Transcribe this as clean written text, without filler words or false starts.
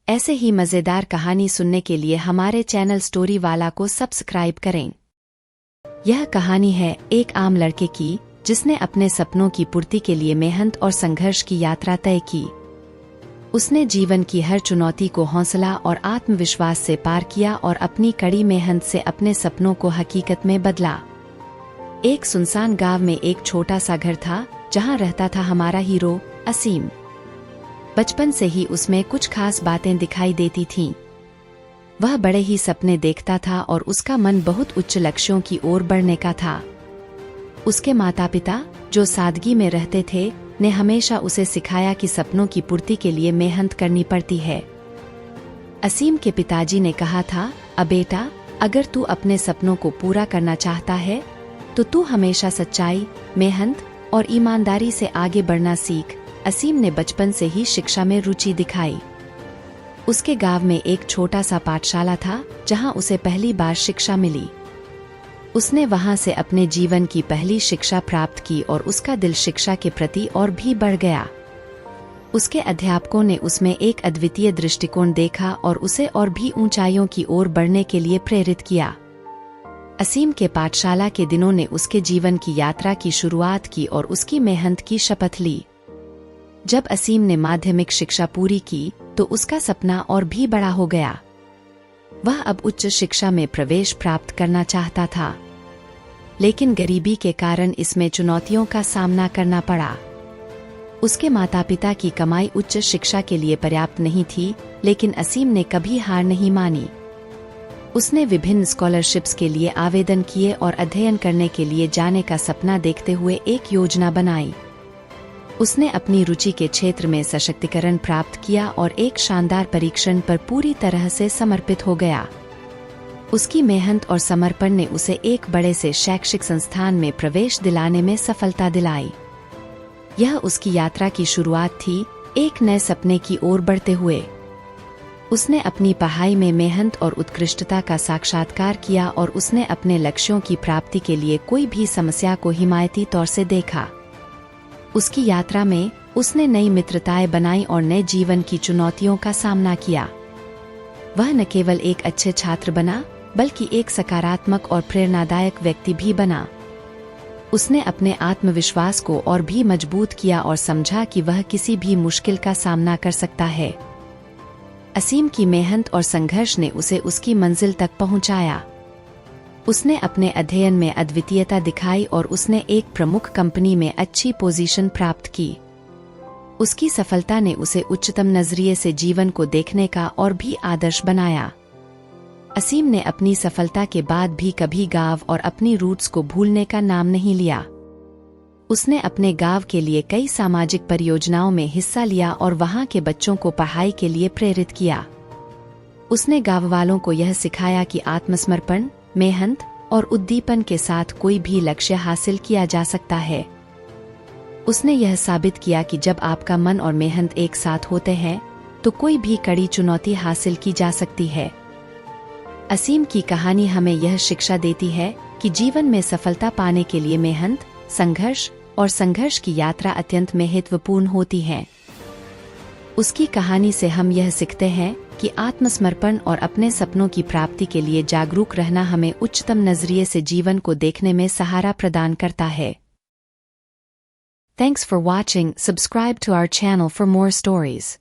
ऐसे ही मज़ेदार कहानी सुनने के लिए हमारे चैनल स्टोरी वाला को सब्सक्राइब करें। यह कहानी है एक आम लड़के की जिसने अपने सपनों की पूर्ति के लिए मेहनत और संघर्ष की यात्रा तय की। उसने जीवन की हर चुनौती को हौसला और आत्मविश्वास से पार किया और अपनी कड़ी मेहनत से अपने सपनों को हकीकत में बदला। एक सुनसान गांव में एक छोटा सा घर था जहां रहता था हमारा हीरो असीम। बचपन से ही उसमें कुछ खास बातें दिखाई देती थीं। वह बड़े ही सपने देखता था और उसका मन बहुत उच्च लक्ष्यों की ओर बढ़ने का था। उसके माता पिता, जो सादगी में रहते थे, ने हमेशा उसे सिखाया कि सपनों की पूर्ति के लिए मेहनत करनी पड़ती है। असीम के पिताजी ने कहा था, अब बेटा, अगर तू अपने सपनों को पूरा करना चाहता है तो तू हमेशा सच्चाई, मेहनत और ईमानदारी से आगे बढ़ना सीख। असीम ने बचपन से ही शिक्षा में रुचि दिखाई। उसके गांव में एक छोटा सा पाठशाला था जहां उसे पहली बार शिक्षा मिली। उसने वहां से अपने जीवन की पहली शिक्षा प्राप्त की और उसका दिल शिक्षा के प्रति और भी बढ़ गया। उसके अध्यापकों ने उसमें एक अद्वितीय दृष्टिकोण देखा और उसे और भी ऊंचाइयों की ओर बढ़ने के लिए प्रेरित किया। असीम के पाठशाला के दिनों ने उसके जीवन की यात्रा की शुरुआत की और उसकी मेहनत की शपथ ली। जब असीम ने माध्यमिक शिक्षा पूरी की तो उसका सपना और भी बड़ा हो गया। वह अब उच्च शिक्षा में प्रवेश प्राप्त करना चाहता था, लेकिन गरीबी के कारण इसमें चुनौतियों का सामना करना पड़ा। उसके माता पिता की कमाई उच्च शिक्षा के लिए पर्याप्त नहीं थी, लेकिन असीम ने कभी हार नहीं मानी। उसने विभिन्न स्कॉलरशिप्स के लिए आवेदन किए और अध्ययन करने के लिए जाने का सपना देखते हुए एक योजना बनाई। उसने अपनी रुचि के क्षेत्र में सशक्तिकरण प्राप्त किया और एक शानदार परीक्षण पर पूरी तरह से समर्पित हो गया। उसकी मेहनत और समर्पण ने उसे एक बड़े से शैक्षिक संस्थान में प्रवेश दिलाने में सफलता दिलाई। यह उसकी यात्रा की शुरुआत थी, एक नए सपने की ओर बढ़ते हुए। उसने अपनी पढ़ाई में मेहनत और उत्कृष्टता का साक्षात्कार किया और उसने अपने लक्ष्यों की प्राप्ति के लिए कोई भी समस्या को हिमायती तौर से देखा। उसकी यात्रा में उसने नई मित्रताएं बनाई और नए जीवन की चुनौतियों का सामना किया। वह न केवल एक अच्छे छात्र बना, बल्कि एक सकारात्मक और प्रेरणादायक व्यक्ति भी बना। उसने अपने आत्मविश्वास को और भी मजबूत किया और समझा कि वह किसी भी मुश्किल का सामना कर सकता है। असीम की मेहनत और संघर्ष ने उसे उसकी मंजिल तक पहुंचाया। उसने अपने अध्ययन में अद्वितीयता दिखाई और उसने एक प्रमुख कंपनी में अच्छी पोजीशन प्राप्त की। उसकी सफलता ने उसे उच्चतम नजरिए से जीवन को देखने का और भी आदर्श बनाया। असीम ने अपनी सफलता के बाद भी कभी गांव और अपनी रूट्स को भूलने का नाम नहीं लिया। उसने अपने गांव के लिए कई सामाजिक परियोजनाओं में हिस्सा लिया और वहां के बच्चों को पढ़ाई के लिए प्रेरित किया। उसने गांव वालों को यह सिखाया कि आत्मसमर्पण, मेहनत और उद्दीपन के साथ कोई भी लक्ष्य हासिल किया जा सकता है। उसने यह साबित किया कि जब आपका मन और मेहनत एक साथ होते हैं तो कोई भी कड़ी चुनौती हासिल की जा सकती है। असीम की कहानी हमें यह शिक्षा देती है कि जीवन में सफलता पाने के लिए मेहनत, संघर्ष और संघर्ष की यात्रा अत्यंत महत्वपूर्ण होती है। उसकी कहानी से हम यह सीखते हैं कि आत्मसमर्पण और अपने सपनों की प्राप्ति के लिए जागरूक रहना हमें उच्चतम नजरिए से जीवन को देखने में सहारा प्रदान करता है। Thanks for watching. Subscribe to our channel for more stories.